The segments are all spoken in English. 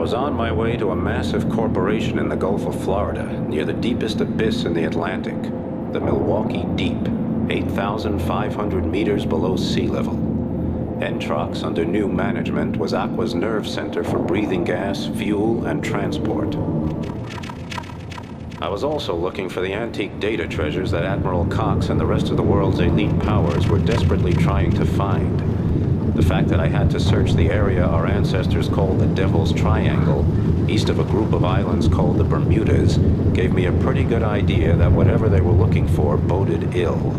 was on my way to a massive corporation in the Gulf of Florida, near the deepest abyss in the Atlantic, the Milwaukee Deep, 8,500 meters below sea level. Entrox, under new management, was Aqua's nerve center for breathing gas, fuel, and transport. I was also looking for the antique data treasures that Admiral Cox and the rest of the world's elite powers were desperately trying to find. The fact that I had to search the area our ancestors called the Devil's Triangle, east of a group of islands called the Bermudas, gave me a pretty good idea that whatever they were looking for boded ill.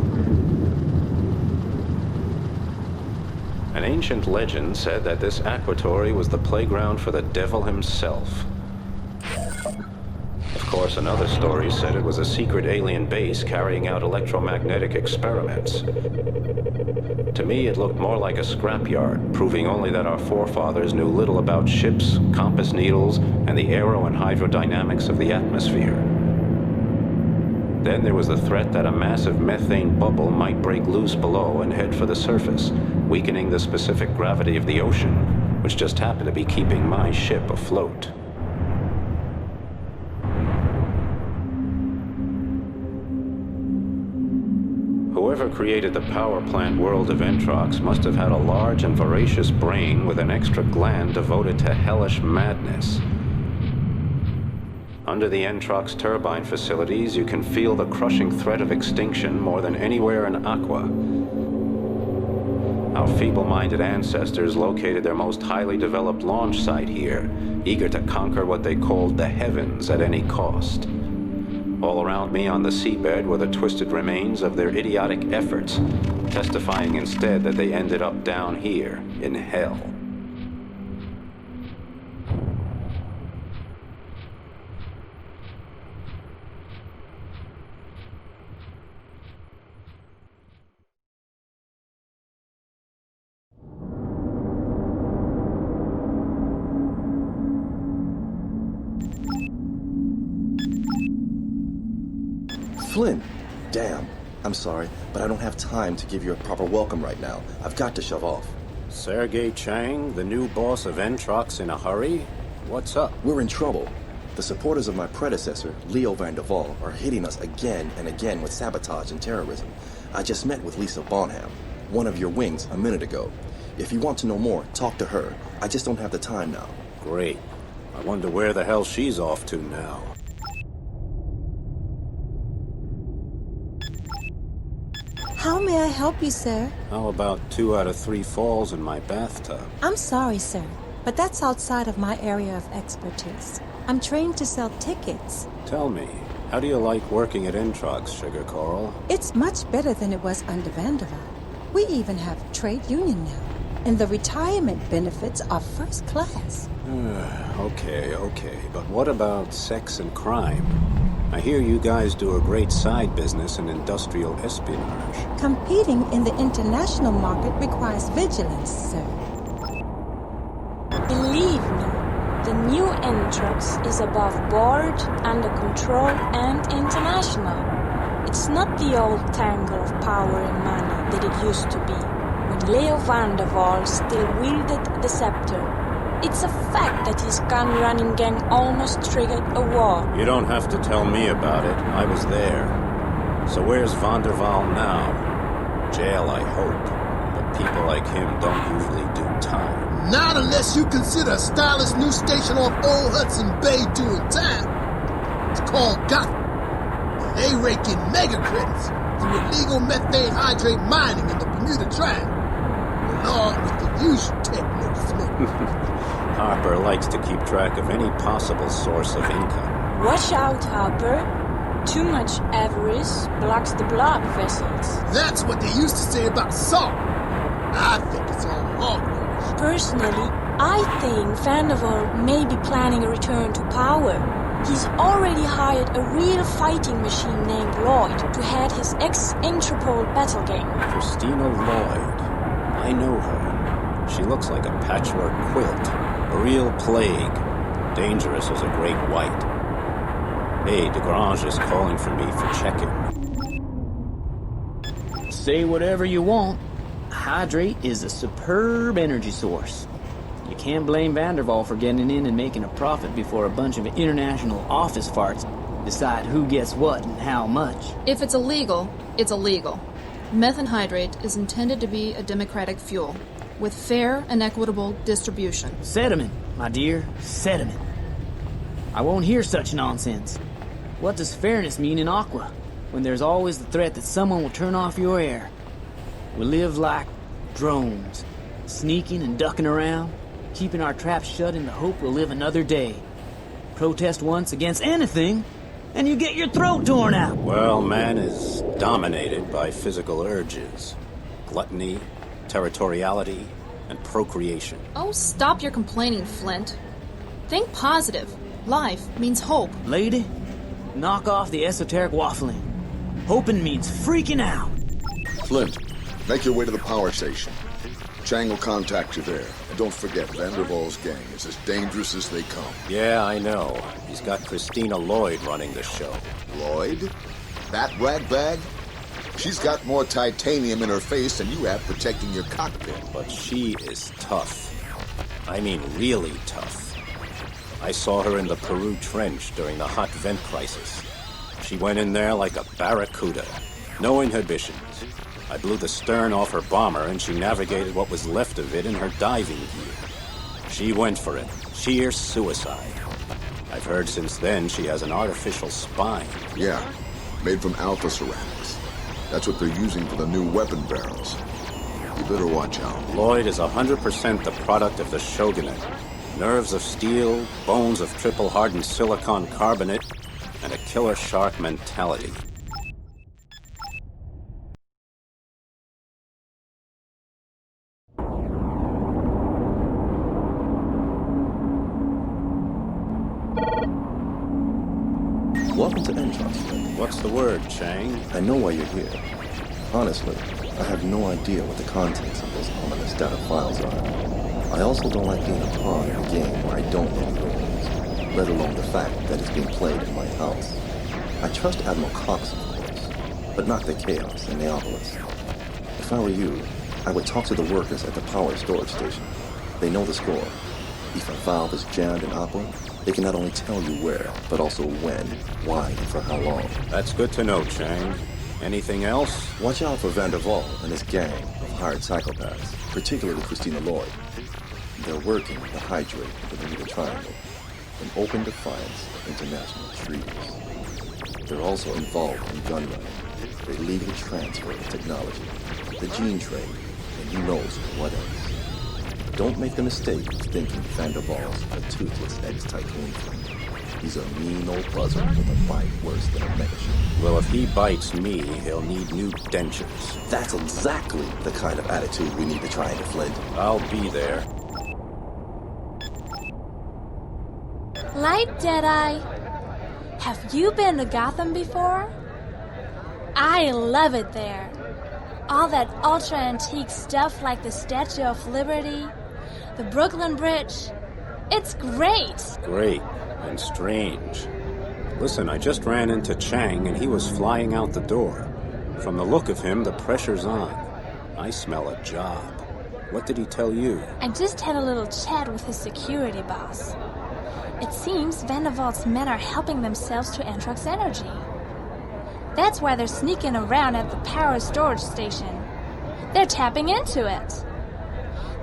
An ancient legend said that this aquatory was the playground for the devil himself. Of course, another story said it was a secret alien base carrying out electromagnetic experiments. To me, it looked more like a scrapyard, proving only that our forefathers knew little about ships, compass needles, and the aero and hydrodynamics of the atmosphere. Then there was the threat that a massive methane bubble might break loose below and head for the surface, weakening the specific gravity of the ocean, which just happened to be keeping my ship afloat. Whoever created the power plant world of Entrox must have had a large and voracious brain with an extra gland devoted to hellish madness. Under the Entrox turbine facilities, you can feel the crushing threat of extinction more than anywhere in Aqua. Our feeble-minded ancestors located their most highly developed launch site here, eager to conquer what they called the heavens at any cost. All around me on the seabed were the twisted remains of their idiotic efforts, testifying instead that they ended up down here, in hell. Flynn! Damn. I'm sorry, but I don't have time to give you a proper welcome right now. I've got to shove off. Sergei Chang, the new boss of Entrox, in a hurry? What's up? We're in trouble. The supporters of my predecessor, Leo van der Waal, are hitting us again and again with sabotage and terrorism. I just met with Lisa Bonham, one of your wings, a minute ago. If you want to know more, talk to her. I just don't have the time now. Great. I wonder where the hell she's off to now. How may I help you, sir? How about 2 out of 3 falls in my bathtub? I'm sorry, sir, but that's outside of my area of expertise. I'm trained to sell tickets. Tell me, how do you like working at Entrox, Sugar Coral? It's much better than it was under Van der Waal. We even have a trade union now, and the retirement benefits are first class. Okay, but what about sex and crime? I hear you guys do a great side business in industrial espionage. Competing in the international market requires vigilance, sir. Believe me, the new Entrox is above board, under control, and international. It's not the old tangle of power and money that it used to be, when Leo van der Waal still wielded the scepter. It's a fact that his gun-running gang almost triggered a war. You don't have to tell me about it. I was there. So where's Van der Waal now? Jail, I hope. But people like him don't usually do time. Not unless you consider a stylish new station off Old Hudson Bay doing time. It's called Gotham. They rake in mega credits through illegal methane hydrate mining in the Bermuda Triangle, along with the usual techno smoke. Harper likes to keep track of any possible source of income. Watch out, Harper. Too much avarice blocks the blood vessels. That's what they used to say about salt. I think it's all hogwash. Personally, I think Van der Waal may be planning a return to power. He's already hired a real fighting machine named Lloyd to head his ex-Interpol battle gang. Christina Lloyd. I know her. She looks like a patchwork quilt. A real plague. Dangerous as a great white. Hey, DeGrange is calling for me for check-in. Say whatever you want. Hydrate is a superb energy source. You can't blame Vanderval for getting in and making a profit before a bunch of international office farts decide who gets what and how much. If it's illegal, it's illegal. Methane hydrate is intended to be a democratic fuel, with fair and equitable distribution. Sediment, my dear, sediment. I won't hear such nonsense. What does fairness mean in Aqua, when there's always the threat that someone will turn off your air? We live like drones, sneaking and ducking around, keeping our traps shut in the hope we'll live another day. Protest once against anything, and you get your throat torn out. Well, man is dominated by physical urges. Gluttony, territoriality, and procreation. Oh, stop your complaining, Flint. Think positive. Life means hope. Lady, knock off the esoteric waffling. Hoping means freaking out. Flint, make your way to the power station. Chang will contact you there. And don't forget, Vanderval's gang is as dangerous as they come. Yeah, I know. He's got Christina Lloyd running the show. Lloyd? That ragbag? She's got more titanium in her face than you have protecting your cockpit. But she is tough. I mean, really tough. I saw her in the Peru Trench during the hot vent crisis. She went in there like a barracuda. No inhibitions. I blew the stern off her bomber and she navigated what was left of it in her diving gear. She went for it. Sheer suicide. I've heard since then she has an artificial spine. Yeah, made from alpha ceramics. That's what they're using for the new weapon barrels. You better watch out. Lloyd is 100% the product of the Shogunate. Nerves of steel, bones of triple-hardened silicon carbonate, and a killer shark mentality. Welcome to Entrox, Flint. What's the word, Chang? I know why you're here. Honestly, I have no idea what the contents of those ominous data files are. I also don't like being a pawn in a game where I don't know the rules, let alone the fact that it's being played in my house. I trust Admiral Cox, of course, but not the Chaos and Neopolis. If I were you, I would talk to the workers at the power storage station. They know the score. If a valve is jammed in Aqua, they can not only tell you where, but also when, why, and for how long. That's good to know, Chang. Anything else? Watch out for Vanderval and his gang of hired psychopaths, particularly Christina Lloyd. They're working the hydrate of the Bermuda Triangle in open defiance of international treaties. They're also involved in gun running, the illegal transfer of technology, the gene trade, and who knows what else. Don't make the mistake of thinking Vanderval's a toothless ex-tycoon. He's a mean old buzzard with a bite worse than a megaship. Well, if he bites me, he'll need new dentures. That's exactly the kind of attitude we need to try to Flint. I'll be there. Light Deadeye, have you been to Gotham before? I love it there. All that ultra-antique stuff like the Statue of Liberty, the Brooklyn Bridge. It's great. Great. And strange. Listen, I just ran into Chang and he was flying out the door. From the look of him, the pressure's on. I smell a job. What did he tell you? I just had a little chat with his security boss. It seems Vanderval's men are helping themselves to Entrox energy. That's why they're sneaking around at the power storage station. They're tapping into it.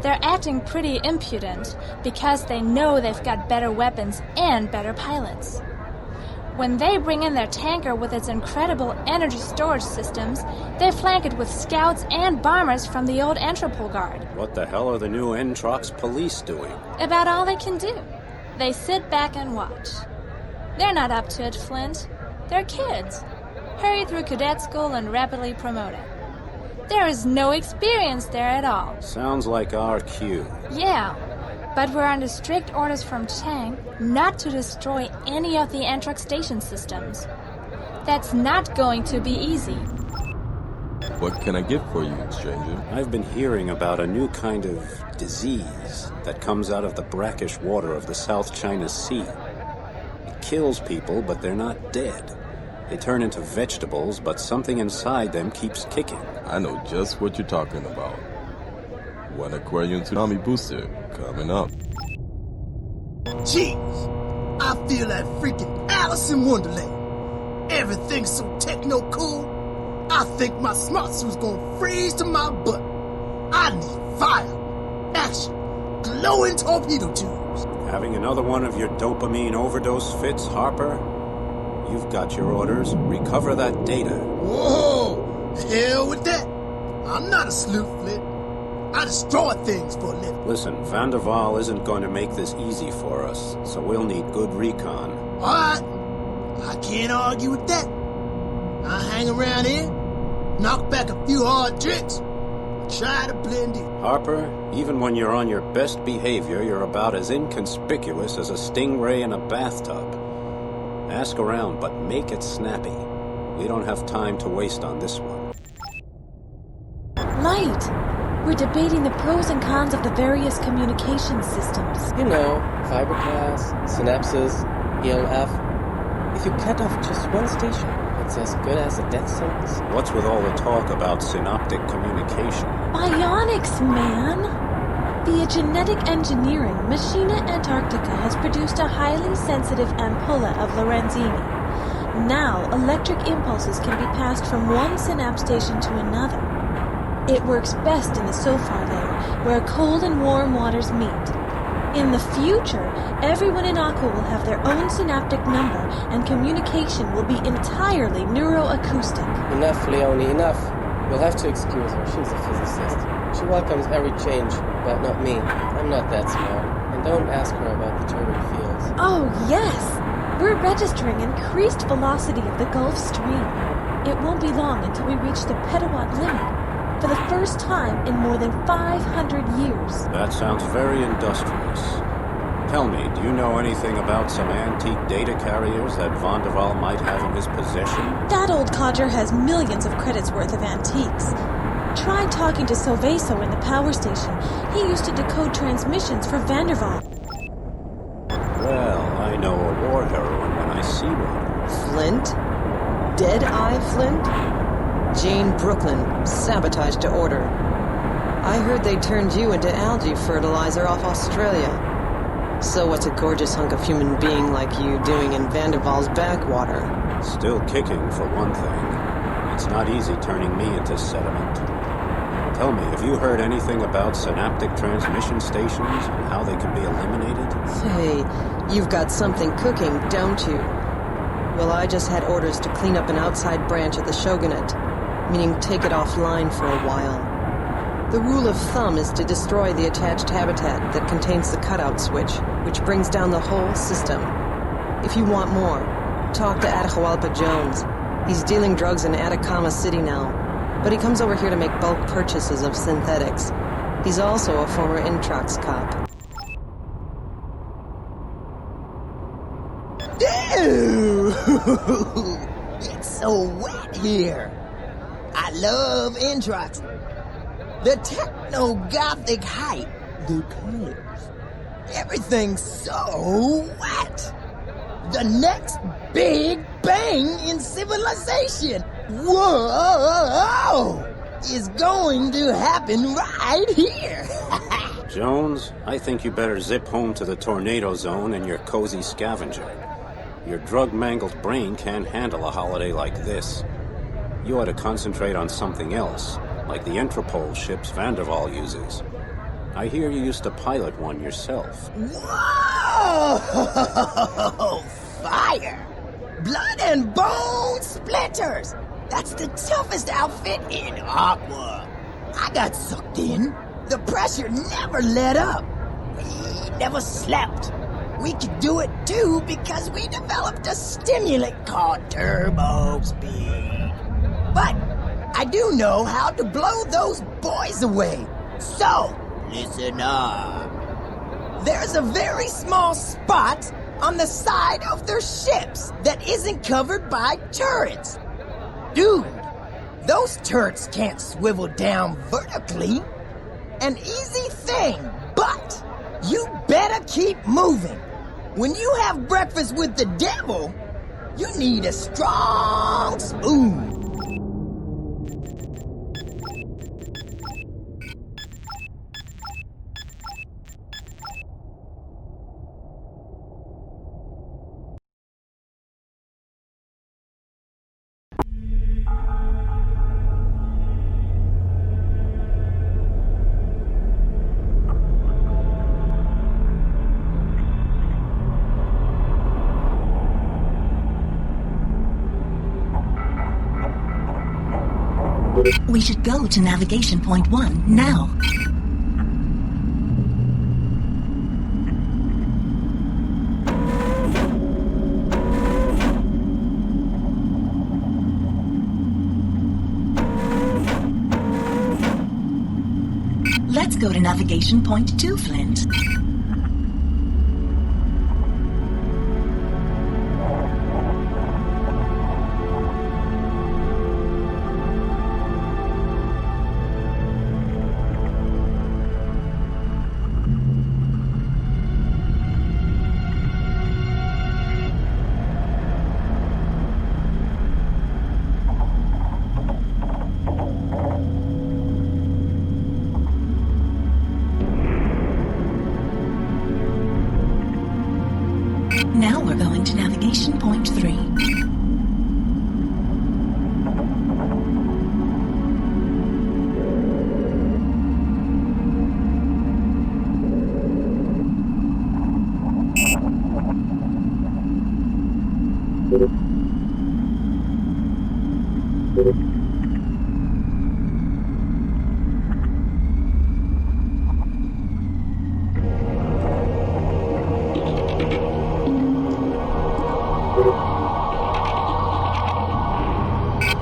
They're acting pretty impudent because they know they've got better weapons and better pilots. When they bring in their tanker with its incredible energy storage systems, they flank it with scouts and bombers from the old Entropol Guard. What the hell are the new Entrox police doing? About all they can do. They sit back and watch. They're not up to it, Flint. They're kids. Hurry through cadet school and rapidly promoted. There is no experience there at all. Sounds like our cue. Yeah, but we're under strict orders from Chang not to destroy any of the Entrox station systems. That's not going to be easy. What can I get for you, stranger? I've been hearing about a new kind of disease that comes out of the brackish water of the South China Sea. It kills people, but they're not dead. They turn into vegetables, but something inside them keeps kicking. I know just what you're talking about. One Aquarium Tsunami Booster coming up. Jeez, I feel like freaking Alice in Wonderland. Everything's so techno-cool. I think my smart suit's gonna freeze to my butt. I need fire, action, glowing torpedo tubes. Having another one of your dopamine overdose fits, Harper? You've got your orders. Recover that data. Whoa, hell with that. I'm not a sleuth, Flint. I destroy things for a living. Listen, Van der Waal isn't going to make this easy for us, so we'll need good recon. All right, I can't argue with that. I hang around here, knock back a few hard drinks, try to blend in. Harper, even when you're on your best behavior, you're about as inconspicuous as a stingray in a bathtub. Ask around, but make it snappy. We don't have time to waste on this one. Light! We're debating the pros and cons of the various communication systems. You know, fiberglass, synapses, ELF. If you cut off just one station, it's as good as a death sentence. What's with all the talk about synoptic communication? Bionics, man! Via genetic engineering, Machina Antarctica has produced a highly sensitive ampulla of Lorenzini. Now, electric impulses can be passed from one synapse station to another. It works best in the SOFAR layer, where cold and warm waters meet. In the future, everyone in Aqua will have their own synaptic number, and communication will be entirely neuroacoustic. Enough, Leonie, enough. You'll have to excuse her. She's a physicist. She welcomes every change, but not me. I'm not that smart. And don't ask her about the turbine fields. Oh, yes! We're registering increased velocity of the Gulf Stream. It won't be long until we reach the petawatt limit. For the first time in more than 500 years. That sounds very industrious. Tell me, do you know anything about some antique data carriers that Van der Waal might have in his possession? That old codger has millions of credits worth of antiques. Try talking to Soveso in the power station. He used to decode transmissions for Van der Waal. Well, I know a war heroine when I see one. Flint? Dead-Eye Flint? Jane Brooklyn, sabotaged to order. I heard they turned you into algae fertilizer off Australia. So what's a gorgeous hunk of human being like you doing in Van der Waal's backwater? Still kicking, for one thing. It's not easy turning me into sediment. Tell me, have you heard anything about synaptic transmission stations and how they can be eliminated? Hey, you've got something cooking, don't you? Well, I just had orders to clean up an outside branch of the Shogunate, meaning take it offline for a while. The rule of thumb is to destroy the attached habitat that contains the cutout switch, which brings down the whole system. If you want more, talk to Atahualpa Jones. He's dealing drugs in Atacama City now, but he comes over here to make bulk purchases of synthetics. He's also a former Introx cop. Dude! It's so wet here. I love Introx. The techno-gothic hype, the colors. Everything's so wet. The next big bang in civilization. Whoa! Is going to happen right here. Jones, I think you better zip home to the tornado zone and your cozy scavenger. Your drug-mangled brain can't handle a holiday like this. You ought to concentrate on something else, like the Entropole ships Van der Waal uses. I hear you used to pilot one yourself. Whoa! Fire! Blood and bone splinters! That's the toughest outfit in Aqua. I got sucked in. The pressure never let up. We never slept. We could do it too because we developed a stimulant called turbo speed. But I do know how to blow those boys away. So, listen up. There's a very small spot on the side of their ships that isn't covered by turrets. Dude, those turrets can't swivel down vertically. An easy thing, but you better keep moving. When you have breakfast with the devil, you need a strong spoon. We should go to navigation point 1 now. Let's go to navigation point 2, Flint. Now we're going to navigation point 3.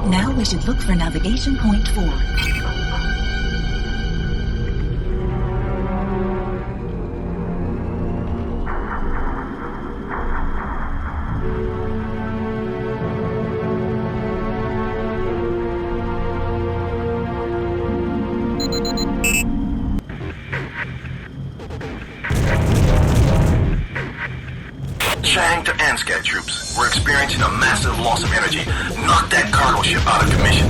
Now we should look for navigation point 4. Chang to ANSCAT troops. We're experiencing a massive loss of energy. Knock that cargo ship out of commission.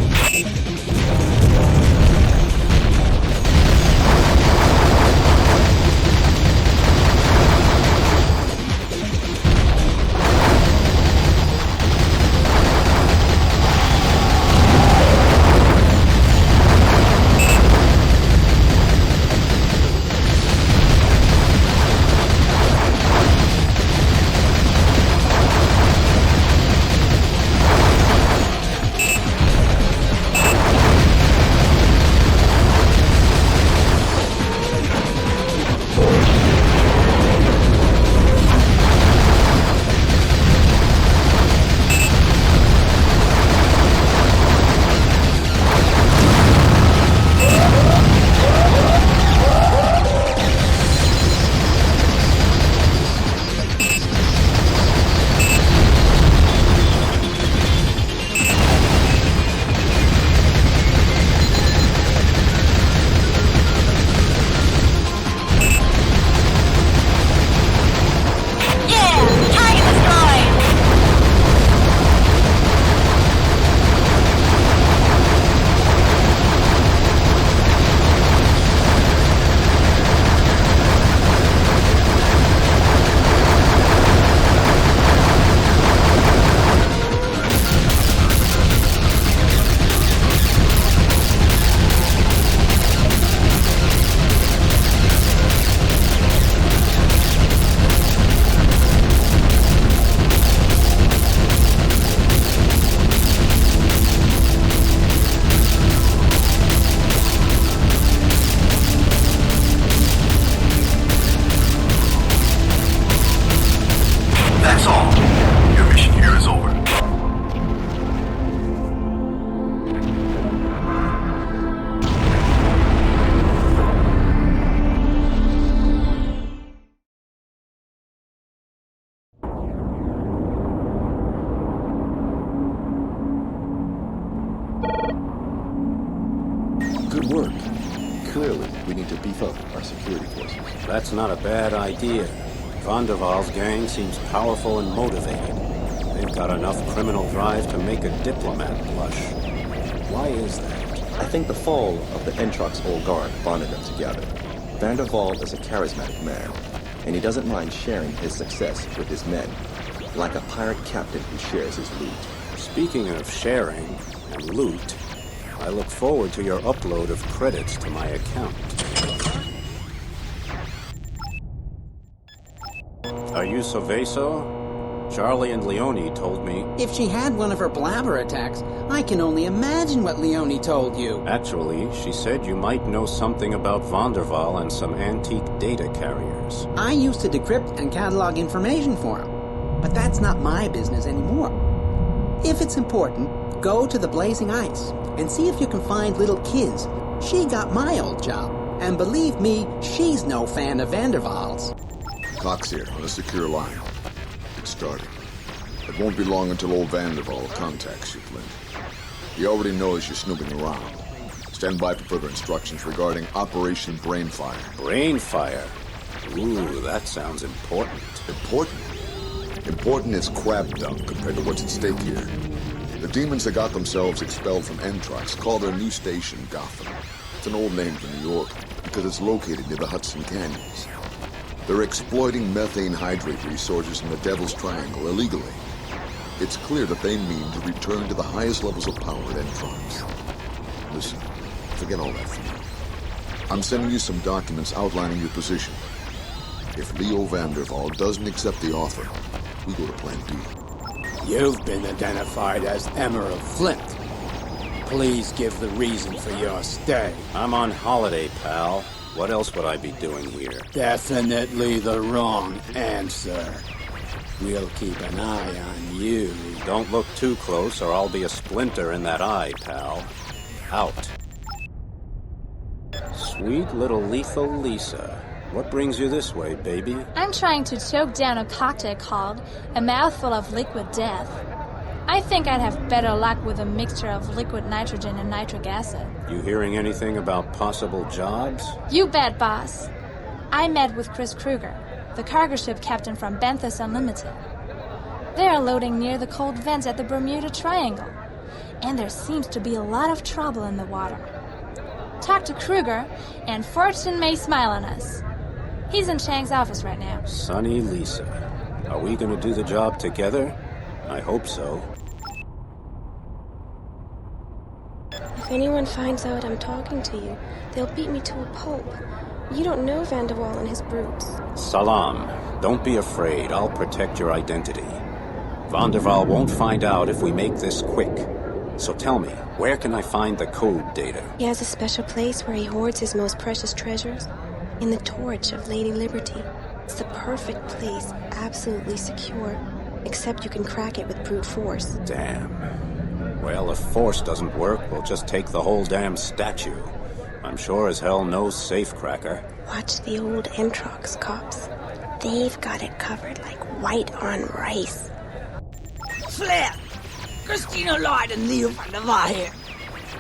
Good work. Clearly, we need to beef up our security forces. That's not a bad idea. Van der Waal's gang seems powerful and motivated. They've got enough criminal drive to make a diplomat blush. Why is that? I think the fall of the Entrox old guard bonded them together. Van der Waal is a charismatic man, and he doesn't mind sharing his success with his men, like a pirate captain who shares his loot. Speaking of sharing and loot, I look forward to your upload of credits to my account. Are you Soveso? Charlie and Leone told me... If she had one of her blabber attacks, I can only imagine what Leone told you. Actually, she said you might know something about Van der Waal and some antique data carriers. I used to decrypt and catalog information for him, but that's not my business anymore. If it's important, go to the Blazing Ice and see if you can find little Kiz. She got my old job, and believe me, she's no fan of Van der Waal's. Cox here, on a secure line. It's starting. It won't be long until old Van der Waal contacts you, Flint. He already knows you're snooping around. Stand by for further instructions regarding Operation Brainfire. Brainfire? Ooh, that sounds important. Important? Important as crab dung compared to what's at stake here. The demons that got themselves expelled from Entrox call their new station Gotham. It's an old name for New York because it's located near the Hudson Canyons. They're exploiting methane hydrate resources in the Devil's Triangle illegally. It's clear that they mean to return to the highest levels of power at Entrox. Listen, forget all that for now. I'm sending you some documents outlining your position. If Leo Van der Waal doesn't accept the offer, we go to Plan B. You've been identified as Emerald Flint. Please give the reason for your stay. I'm on holiday, pal. What else would I be doing here? Definitely the wrong answer. We'll keep an eye on you. Don't look too close or I'll be a splinter in that eye, pal. Out. Sweet little lethal Lisa. What brings you this way, baby? I'm trying to choke down a cocktail called A Mouthful of Liquid Death. I think I'd have better luck with a mixture of liquid nitrogen and nitric acid. You hearing anything about possible jobs? You bet, boss. I met with Chris Kruger, the cargo ship captain from Benthos Unlimited. They are loading near the cold vents at the Bermuda Triangle, and there seems to be a lot of trouble in the water. Talk to Kruger, and fortune may smile on us. He's in Chang's office right now. Sunny Lisa. Are we gonna do the job together? I hope so. If anyone finds out I'm talking to you, they'll beat me to a pulp. You don't know Van der Waal and his brutes. Salam. Don't be afraid. I'll protect your identity. Van der Waal won't find out if we make this quick. So tell me, where can I find the code data? He has a special place where he hoards his most precious treasures. In the torch of Lady Liberty. It's the perfect place, absolutely secure. Except you can crack it with brute force. Damn. Well, if force doesn't work, we'll just take the whole damn statue. I'm sure as hell no safecracker. Watch the old Entrox cops. They've got it covered like white on rice. Flint! Christina Lloyd and Leo Van der Waal here.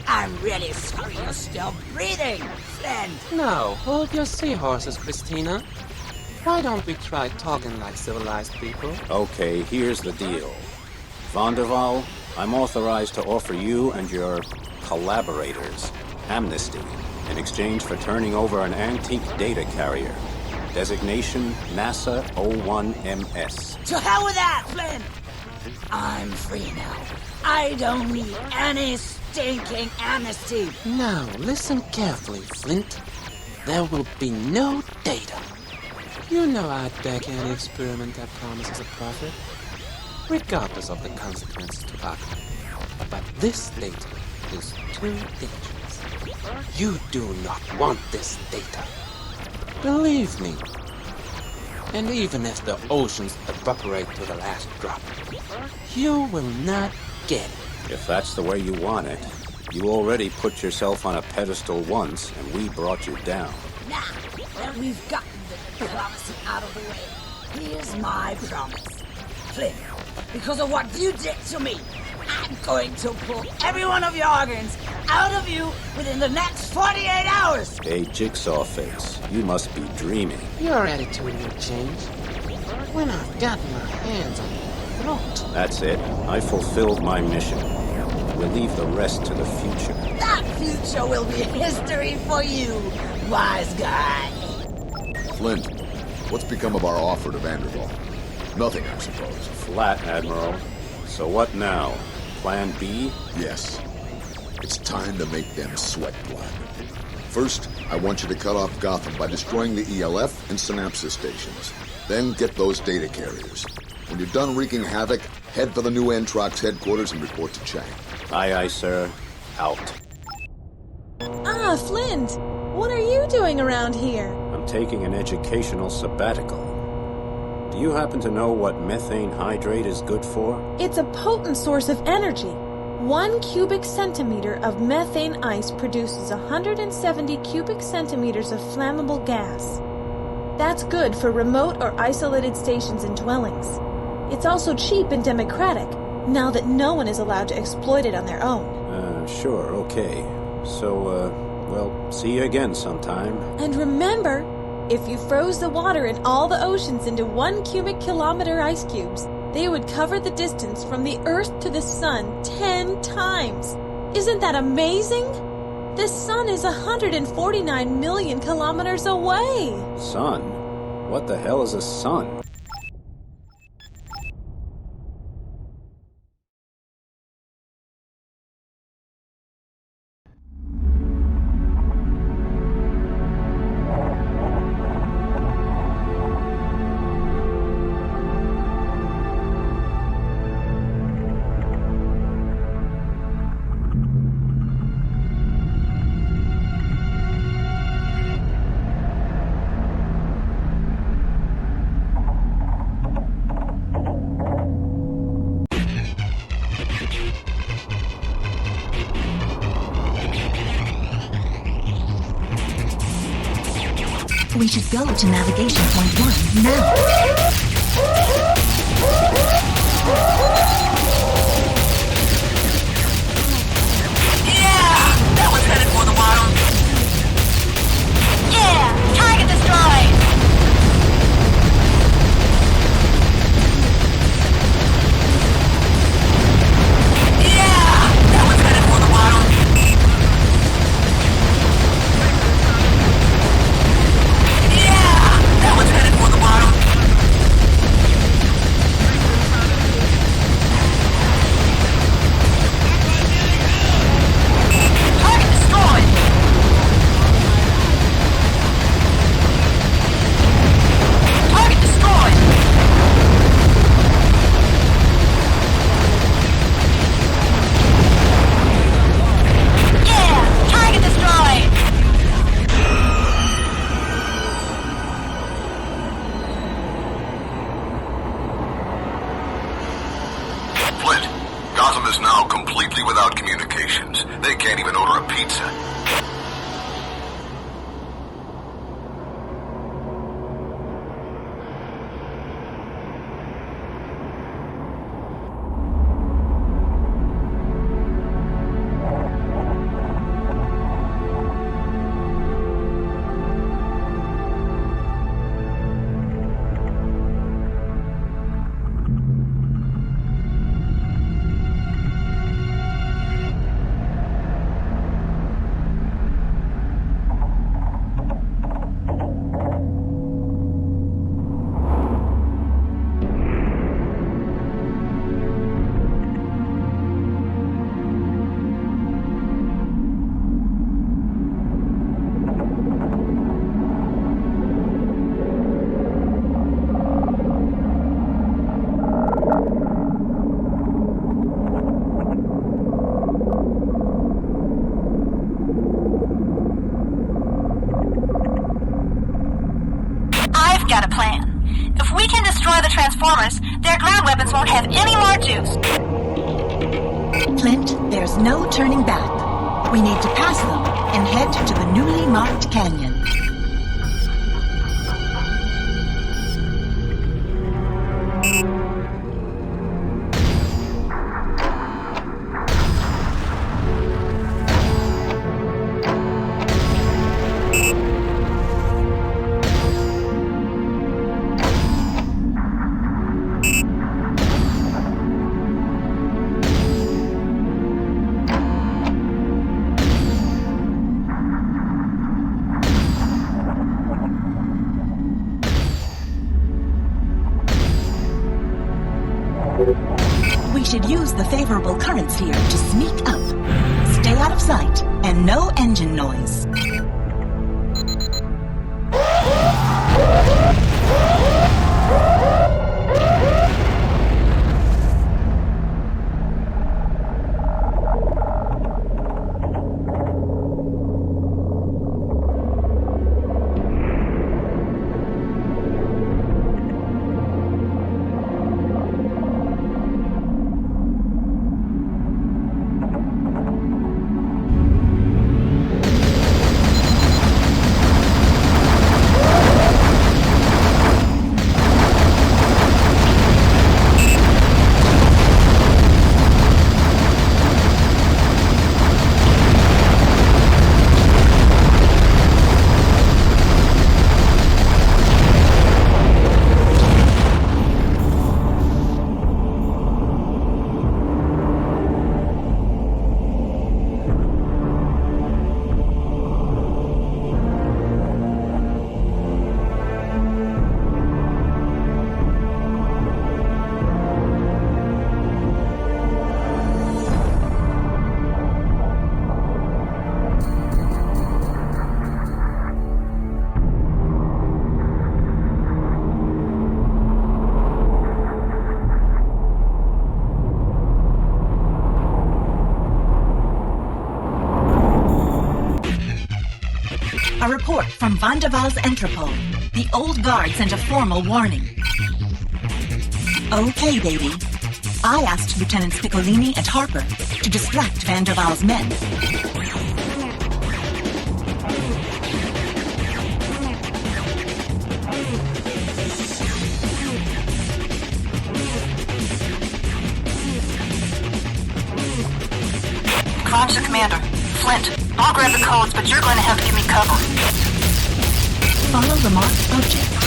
I'm really sorry you're still breathing, Flint. Now, hold your seahorses, Christina. Why don't we try talking like civilized people? Okay, here's the deal. Van der Waal, I'm authorized to offer you and your collaborators amnesty in exchange for turning over an antique data carrier. Designation NASA 01MS. To hell with that, Flint! I'm free now. I don't need any stinking amnesty. Now, listen carefully, Flint. There will be no data. You know I'd back any experiment that promises a profit, regardless of the consequences to Aqua. But this data is too dangerous. You do not want this data. Believe me. And even if the oceans evaporate to the last drop, you will not get it. If that's the way you want it, you already put yourself on a pedestal once, and we brought you down. Now that we've gotten the diplomacy out of the way, here's my promise. Flint, because of what you did to me, I'm going to pull every one of your organs out of you within the next 48 hours! Hey, Jigsaw Face, you must be dreaming. Your attitude will change when I've gotten my hands on your throat. That's it. I fulfilled my mission. We'll leave the rest to the future. That future will be history for you, wise guy. Flint, what's become of our offer to Van der Waal? Nothing, I suppose. Flat, Admiral. So what now? Plan B? Yes. It's time to make them sweat blood. First, I want you to cut off Gotham by destroying the ELF and Synapsis stations. Then get those data carriers. When you're done wreaking havoc, head for the new Antrox headquarters and report to Chang. Aye, aye, sir. Out. Ah, Flint! What are you doing around here? I'm taking an educational sabbatical. Do you happen to know what methane hydrate is good for? It's a potent source of energy. 1 cubic centimeter of methane ice produces 170 cubic centimeters of flammable gas. That's good for remote or isolated stations and dwellings. It's also cheap and democratic, now that no one is allowed to exploit it on their own. Sure, okay. So, well, see you again sometime. And remember, if you froze the water in all the oceans into 1 cubic kilometer ice cubes, they would cover the distance from the Earth to the Sun 10 times. Isn't that amazing? The Sun is 149 million kilometers away. Sun? What the hell is a sun? We should go to navigation point 1 now. Yeah! That one's headed for the bottom. Yeah! Target destroyed! Yeah! That one's headed for the bottom. That one's headed for the bottom. Target destroyed. Target destroyed. Yeah, target destroyed. Gotham is now completely without communications. They can't even order a pizza. Got a plan. If we can destroy the Transformers, their ground weapons won't have any more juice. Flint, there's no turning back. We need to pass them and head to the newly marked canyon. We should use the favorable currents here to sneak up. Stay out of sight, and no engine noise. from Van der Waal's Entropole. The old guard sent a formal warning. Okay, baby. I asked Lieutenants Piccolini and Harper to distract Van der Waal's men. Comms to Commander. Flint, I'll grab the codes, but you're going to have to give me cover. Follow the marked object.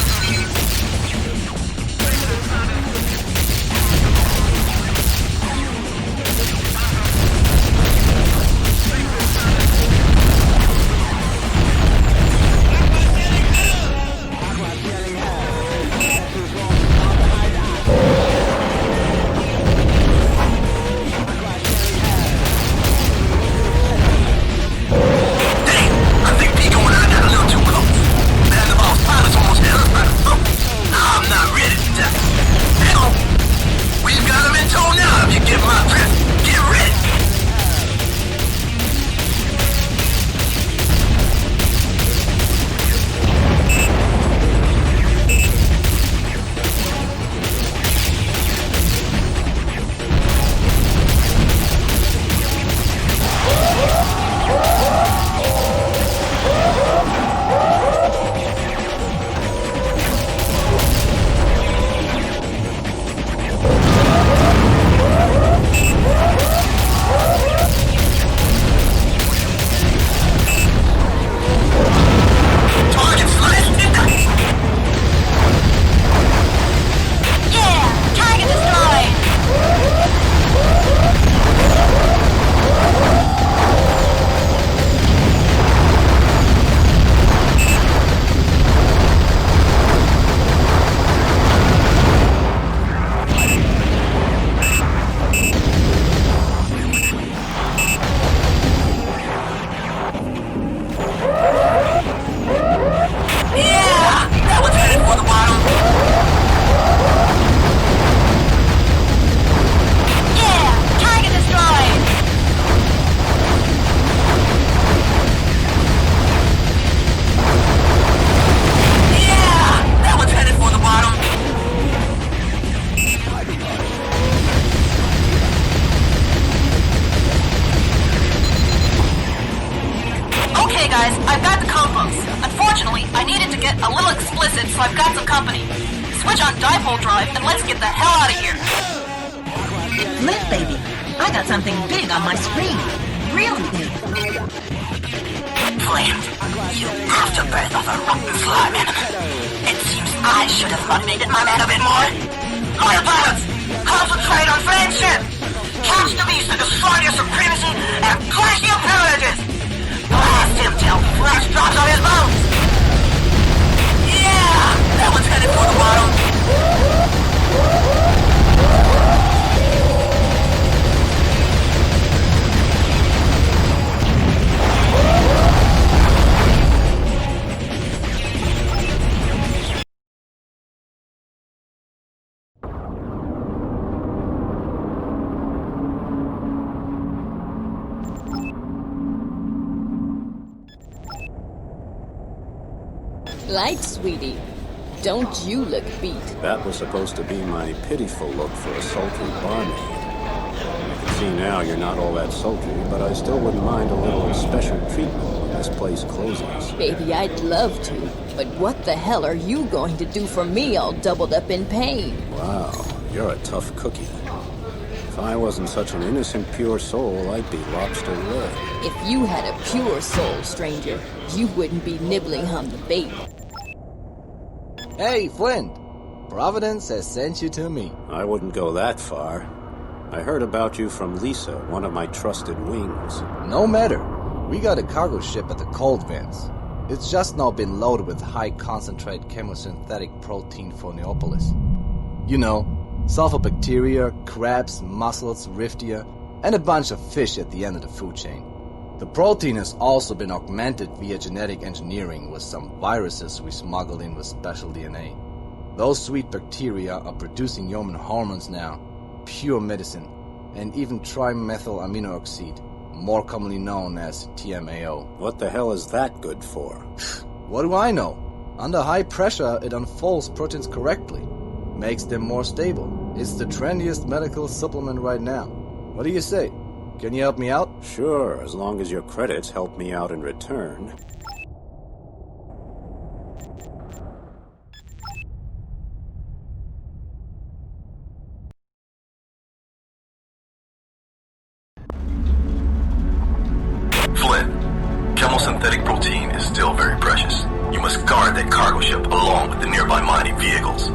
Light, sweetie. Don't you look beat. That was supposed to be my pitiful look for a sultry barmaid. I can see now you're not all that sultry, but I still wouldn't mind a little special treatment when this place closes. Baby, I'd love to. But what the hell are you going to do for me all doubled up in pain? Wow, you're a tough cookie. If I wasn't such an innocent, pure soul, I'd be lobster red. If you had a pure soul, stranger, you wouldn't be nibbling on the bait. Hey, Flint! Providence has sent you to me. I wouldn't go that far. I heard about you from Lisa, one of my trusted wings. No matter. We got a cargo ship at the cold vents. It's just now been loaded with high-concentrate chemosynthetic protein for Neopolis. You know, sulfobacteria, crabs, mussels, riftia, and a bunch of fish at the end of the food chain. The protein has also been augmented via genetic engineering with some viruses we smuggled in with special DNA. Those sweet bacteria are producing human hormones now, pure medicine, and even trimethylaminoxide, more commonly known as TMAO. What the hell is that good for? What do I know? Under high pressure, it unfolds proteins correctly. Makes them more stable. It's the trendiest medical supplement right now. What do you say? Can you help me out? Sure, as long as your credits help me out in return. Flynn, chemosynthetic protein is still very precious. You must guard that cargo ship along with the nearby mining vehicles.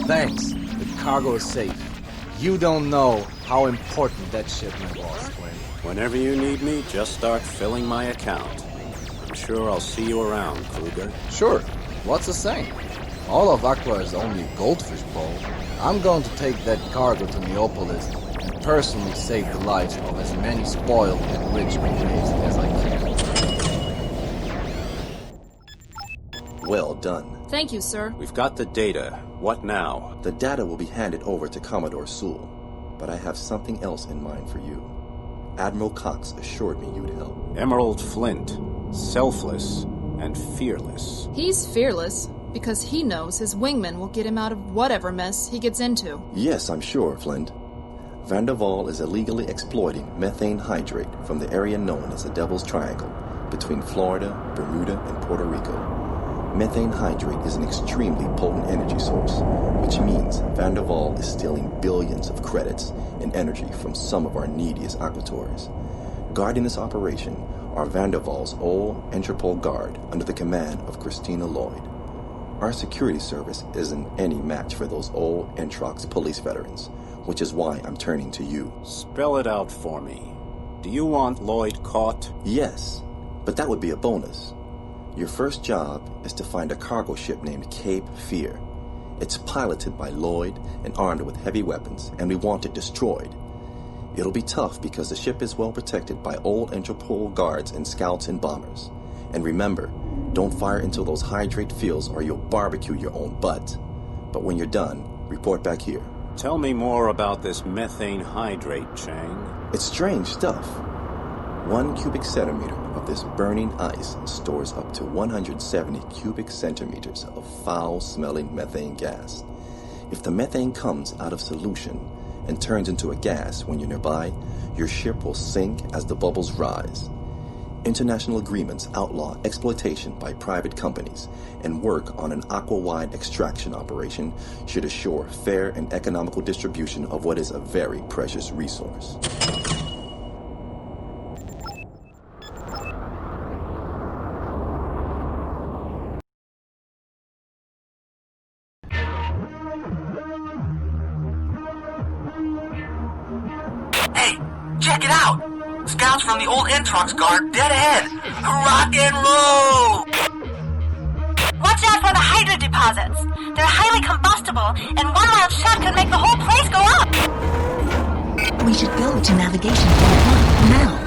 Thanks. The cargo is safe. You don't know how important that shipment was, Quinn. Whenever you need me, just start filling my account. I'm sure I'll see you around, Kruger. Sure. What's the saying? All of Aqua is only a goldfish bowl. I'm going to take that cargo to Neopolis and personally save the lives of as many spoiled and rich graves as I can. Well done. Thank you, sir. We've got the data. What now? The data will be handed over to Commodore Sewell, but I have something else in mind for you. Admiral Cox assured me you'd help. Emerald Flint. Selfless and fearless. He's fearless because he knows his wingman will get him out of whatever mess he gets into. Yes, I'm sure, Flint. Van der Waal is illegally exploiting methane hydrate from the area known as the Devil's Triangle between Florida, Bermuda, and Puerto Rico. Methane hydrate is an extremely potent energy source, which means Van der Waal is stealing billions of credits and energy from some of our neediest aquatories. Guarding this operation are Van der Waal's old Interpol guard under the command of Christina Lloyd. Our security service isn't any match for those old Entrox police veterans, which is why I'm turning to you. Spell it out for me. Do you want Lloyd caught? Yes, but that would be a bonus. Your first job is to find a cargo ship named Cape Fear. It's piloted by Lloyd and armed with heavy weapons, and we want it destroyed. It'll be tough because the ship is well protected by old Interpol guards and scouts and bombers. And remember, don't fire into those hydrate fields or you'll barbecue your own butt. But when you're done, report back here. Tell me more about this methane hydrate, Chang. It's strange stuff. 1 cubic centimeter of this burning ice stores up to 170 cubic centimeters of foul-smelling methane gas. If the methane comes out of solution and turns into a gas when you're nearby, your ship will sink as the bubbles rise. International agreements outlaw exploitation by private companies, and work on an aqua-wide extraction operation should assure fair and economical distribution of what is a very precious resource. Hey, check it out! Scouts from the old Entrox guard dead ahead. Rock and roll! Watch out for the hydro deposits. They're highly combustible, and one loud shot could make the whole place go up. We should go to navigation point 1 now.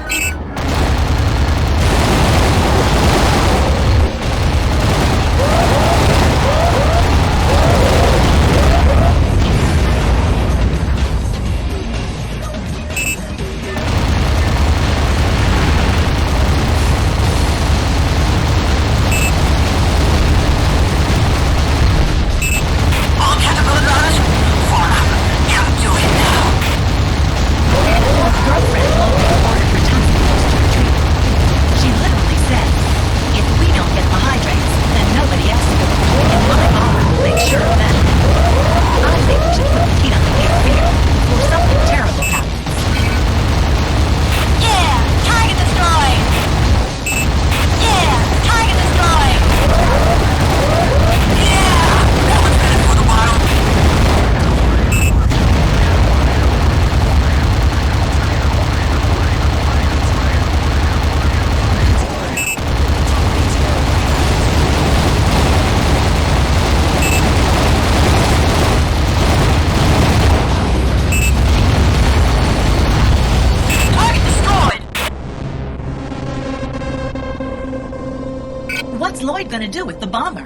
What's Lloyd gonna do with the bomber?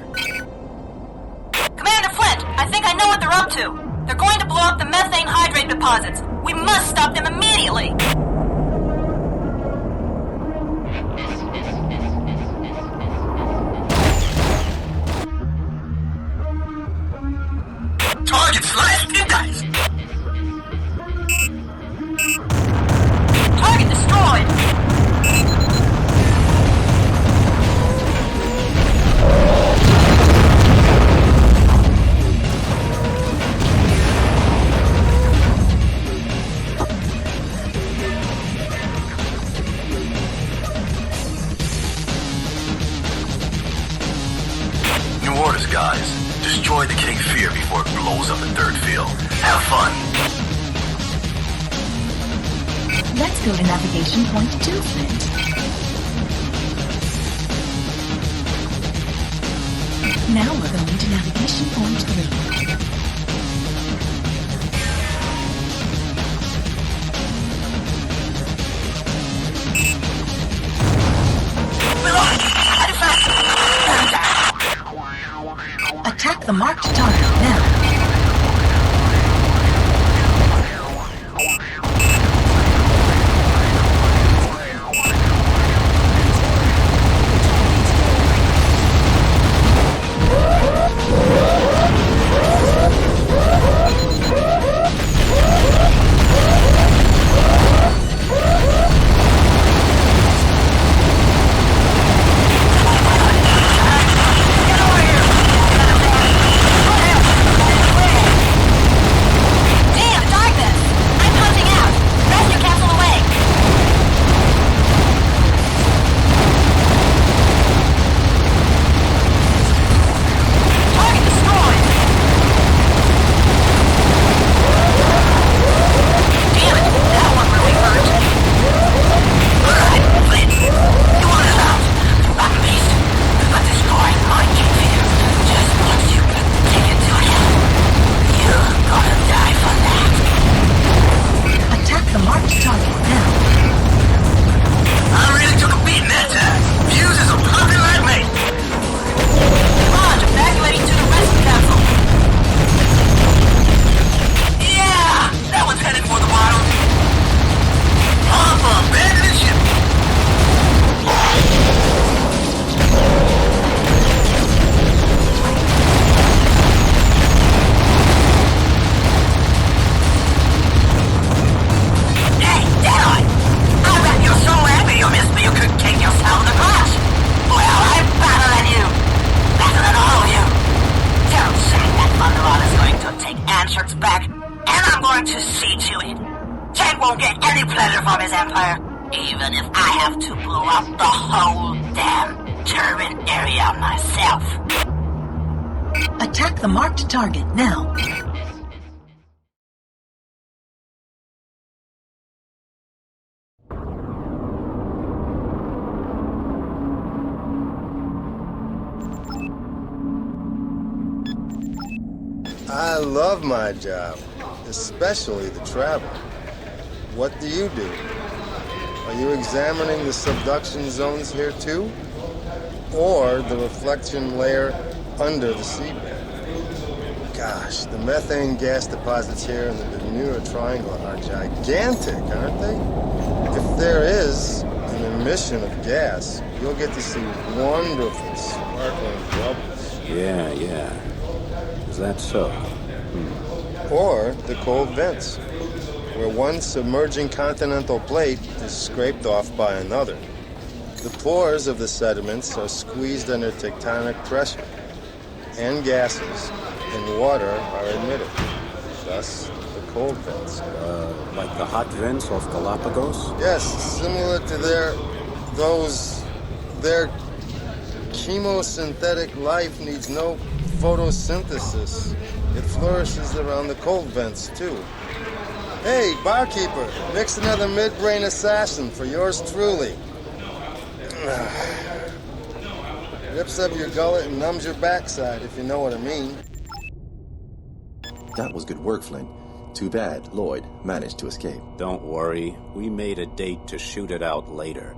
Commander Flint, I think I know what they're up to. They're going to blow up the methane hydrate deposits. We must stop them immediately. Target sliced and diced. Target destroyed. New orders, guys. Destroy the Cape Fear before it blows up the third field. Have fun. Let's go to navigation point 2, Flint. Now we're going to navigation point 3. Attack the marked target now. Get over here! won't get any pleasure from his empire, even if I have to blow up the whole damn turbine area myself. Attack the marked target now. I love my job, especially the travel. What do you do? Are you examining the subduction zones here too? Or the reflection layer under the seabed? Gosh, the methane gas deposits here in the Bermuda Triangle are gigantic, aren't they? If there is an emission of gas, you'll get to see wonderful sparkling bubbles. Yeah. Is that so? Or the cold vents, where one submerging continental plate is scraped off by another. The pores of the sediments are squeezed under tectonic pressure, and gases and water are emitted. Thus, the cold vents. Like the hot vents off Galapagos? Yes, similar to their chemosynthetic life needs no photosynthesis. It flourishes around the cold vents, too. Hey, barkeeper, mix another midbrain assassin for yours truly. Rips up your gullet and numbs your backside, if you know what I mean. That was good work, Flint. Too bad Lloyd managed to escape. Don't worry. We made a date to shoot it out later.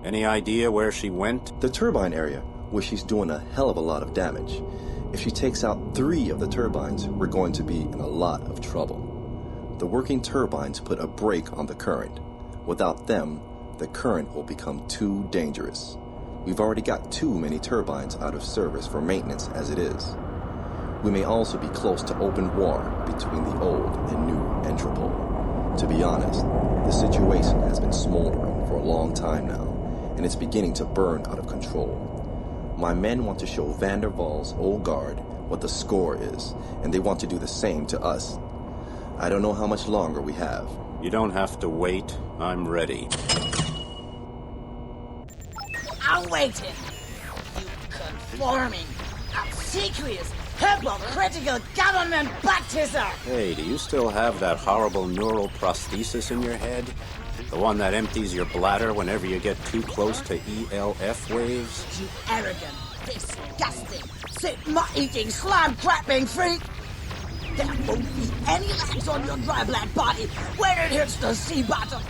Any idea where she went? The turbine area, where she's doing a hell of a lot of damage. If she takes out 3 of the turbines, we're going to be in a lot of trouble. The working turbines put a brake on the current. Without them, the current will become too dangerous. We've already got too many turbines out of service for maintenance as it is. We may also be close to open war between the old and new Entropole. To be honest, the situation has been smoldering for a long time now, and it's beginning to burn out of control. My men want to show Van der Waal's old guard what the score is, and they want to do the same to us. I don't know how much longer we have. You don't have to wait. I'm ready. I'm waiting. You conforming, obsequious, hypocritical government baptizer! Hey, do you still have that horrible neural prosthesis in your head? The one that empties your bladder whenever you get too close to ELF waves? You arrogant, disgusting, sit-eating, slime-crapping freak! There won't be any legs on your dry black body when it hits the sea bottom!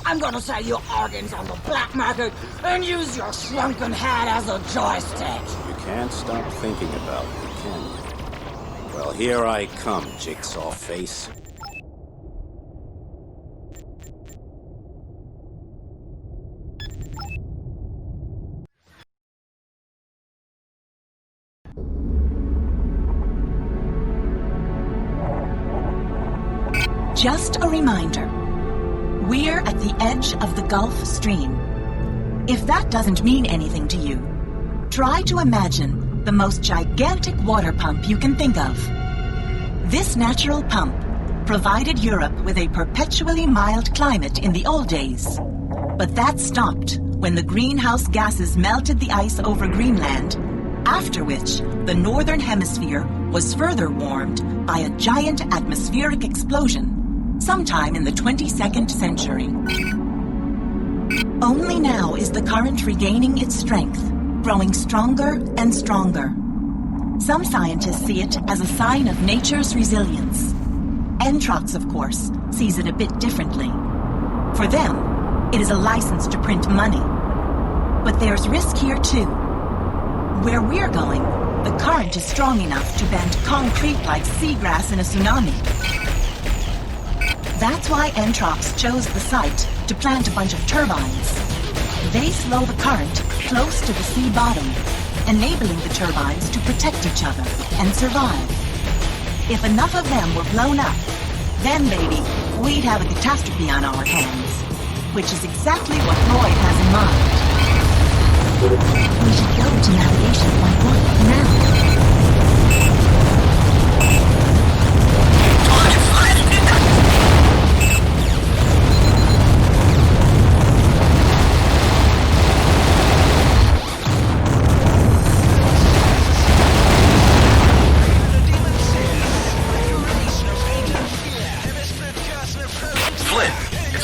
I'm gonna sell your organs on the black market and use your shrunken head as a joystick! You can't stop thinking about me, can you? Well, here I come, jigsaw face. Just a reminder, we're at the edge of the Gulf Stream. If that doesn't mean anything to you, try to imagine the most gigantic water pump you can think of. This natural pump provided Europe with a perpetually mild climate in the old days. But that stopped when the greenhouse gases melted the ice over Greenland, after which the northern hemisphere was further warmed by a giant atmospheric explosion sometime in the 22nd century. Only now is the current regaining its strength, growing stronger and stronger. Some scientists see it as a sign of nature's resilience. Entrox, of course, sees it a bit differently. For them, it is a license to print money. But there's risk here too. Where we're going, the current is strong enough to bend concrete like seagrass in a tsunami. That's why Entrox chose the site to plant a bunch of turbines. They slow the current close to the sea bottom, enabling the turbines to protect each other and survive. If enough of them were blown up, then, baby, we'd have a catastrophe on our hands, which is exactly what Lloyd has in mind. We should go to navigation point 1 now.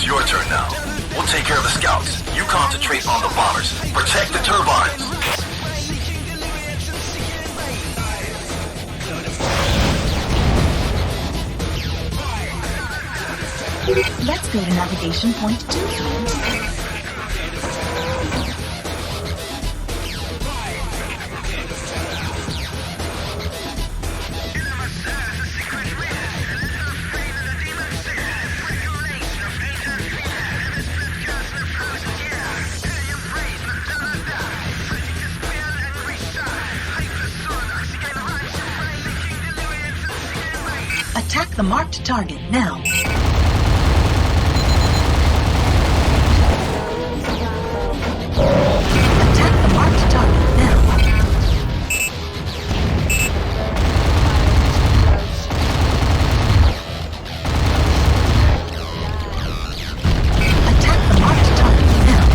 It's your turn now. We'll take care of the scouts. You concentrate on the bombers. Protect the turbines. Let's go to navigation point 2. Attack the marked target now. Attack the marked target now. Attack the marked target now.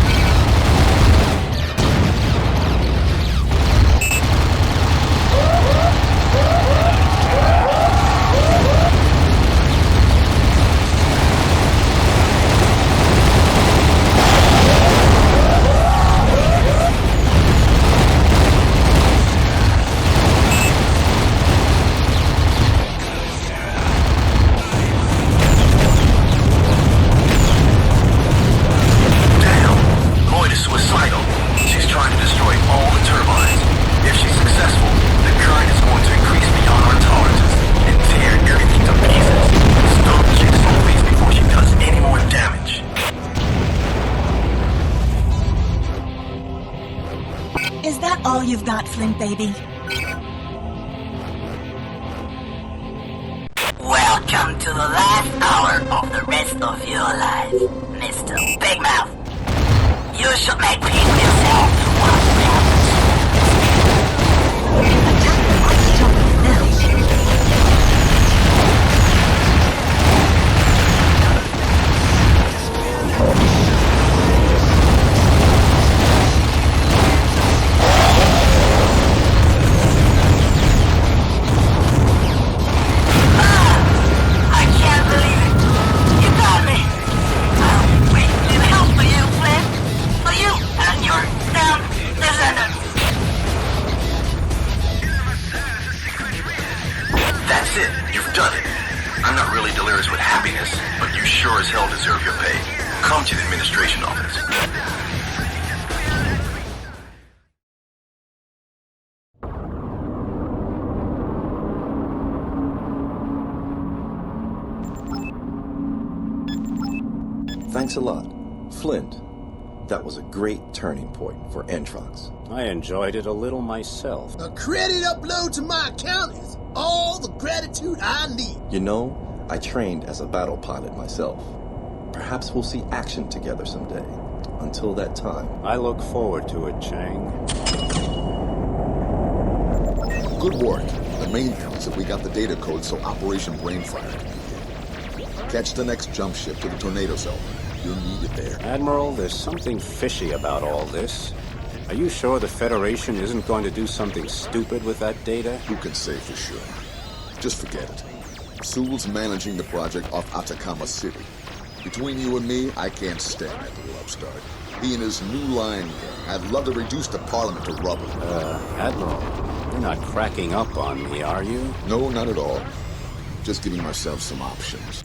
Is that all you've got, Flint, baby? Welcome to the last hour of the rest of your life, Mr. Big Mouth. You should make peace with yourself once we have the Attack the marked target now. That's it. You've done it. I'm not really delirious with happiness, but you sure as hell deserve your pay. Come to the administration office. Thanks a lot. Flint, that was a great turning point for Entrox. I enjoyed it a little myself. A credit upload to my account is all the gratitude I need. You know, I trained as a battle pilot myself. Perhaps we'll see action together someday. Until that time. I look forward to it, Chang. Good work. The main thing is that we got the data code so Operation Brainfire can begin. Catch the next jump ship to the tornado zone. You're needed there. Admiral, there's something fishy about all this. Are you sure the Federation isn't going to do something stupid with that data? Who can say for sure? Just forget it. Sewell's managing the project off Atacama City. Between you and me, I can't stand that little upstart. He and his new line gang. I'd love to reduce the Parliament to rubble. Admiral, you're not cracking up on me, are you? No, not at all. Just giving myself some options.